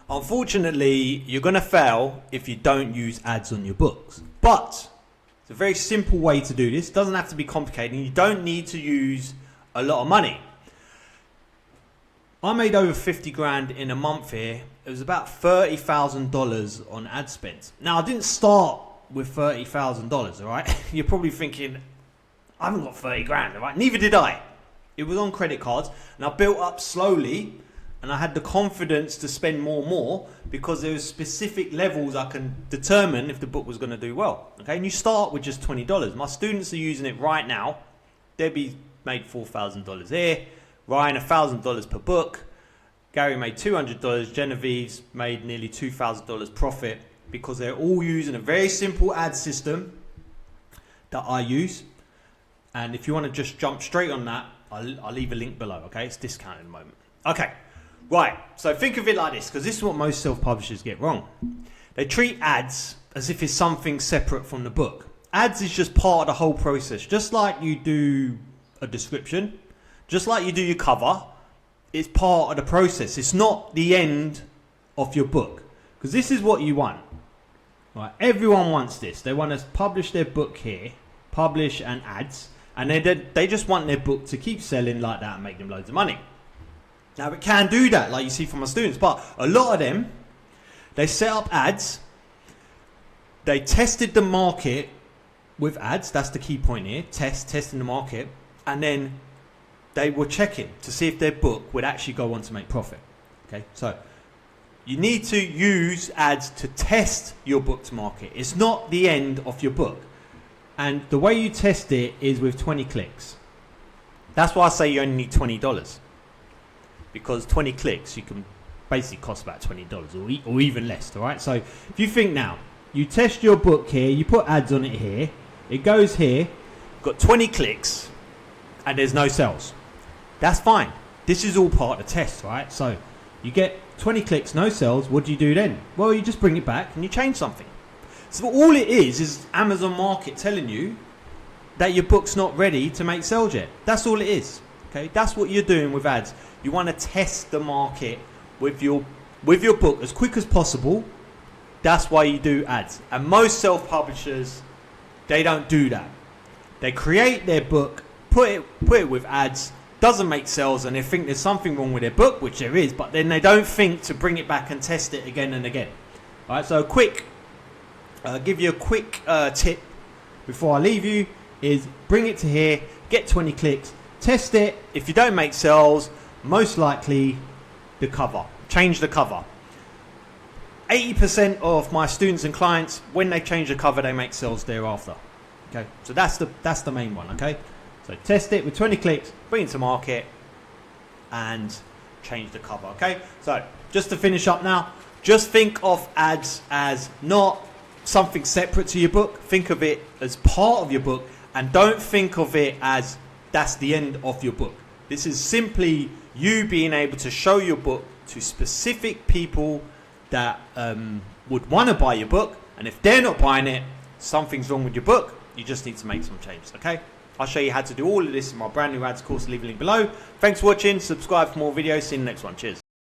Unfortunately, you're going to fail if you don't use ads on your books. But it's a very simple way to do this. It doesn't have to be complicated. You don't need to use a lot of money. I made over 50 grand in a month here. It was about $30,000 on ad spend. Now, I didn't start with $30,000, all right? You're probably thinking, I haven't got 30 grand, all right? Neither did I. It was on credit cards, and I built up slowly, and I had the confidence to spend more because there was specific levels I can determine if the book was going to do well. Okay, and you start with just $20. My students are using it right now. Debbie made $4,000 here. Ryan, $1,000 per book. Gary made $200. Genevieve's made nearly $2,000 profit because they're all using a very simple ad system that I use. And if you want to just jump straight on that, I'll leave a link below. Okay, it's discounted at the moment. Okay. Right, so think of it like this, because this is what most self-publishers get wrong. They treat ads as if it's something separate from the book. Ads is just part of the whole process. Just like you do a description, just like you do your cover, it's part of the process. It's not the end of your book. Because this is what you want. Right, everyone wants this. They want to publish their book here, publish and ads, and they just want their book to keep selling like that and make them loads of money. Now, it can do that, like you see from my students, but a lot of them, they set up ads, they tested the market with ads, that's the key point here, testing the market, and then they were checking to see if their book would actually go on to make profit. Okay, so you need to use ads to test your book to market. It's not the end of your book. And the way you test it is with 20 clicks. That's why I say you only need $20. Because 20 clicks, you can basically cost about $20 or even less, all right? So if you think now, you test your book here, you put ads on it here, it goes here, got 20 clicks, and there's no sales. That's fine. This is all part of the test, right? So you get 20 clicks, no sales, what do you do then? Well, you just bring it back and you change something. So all it is Amazon Market telling you that your book's not ready to make sales yet. That's all it is. Okay, that's what you're doing with ads. You want to test the market with your book as quick as possible. That's why you do ads. And most self-publishers, they don't do that. They create their book, put it with ads, doesn't make sales, and they think there's something wrong with their book, which there is, but then they don't think to bring it back and test it again and again. All right, so give you a quick tip before I leave you is bring it to here, get 20 clicks, test it. If you don't make sales, most likely the cover. Change the cover. 80% of my students and clients, when they change the cover, they make sales thereafter. Okay, so that's the main one. Okay, so test it with 20 clicks, bring it to market, and change the cover. Okay, so just to finish up now, just think of ads as not something separate to your book. Think of it as part of your book, and don't think of it as that's the end of your book. This is simply you being able to show your book to specific people that would want to buy your book. And if they're not buying it, something's wrong with your book. You just need to make some changes, okay? I'll show you how to do all of this in my brand new ads course. Leave a link below. Thanks for watching. Subscribe for more videos. See you in the next one. Cheers.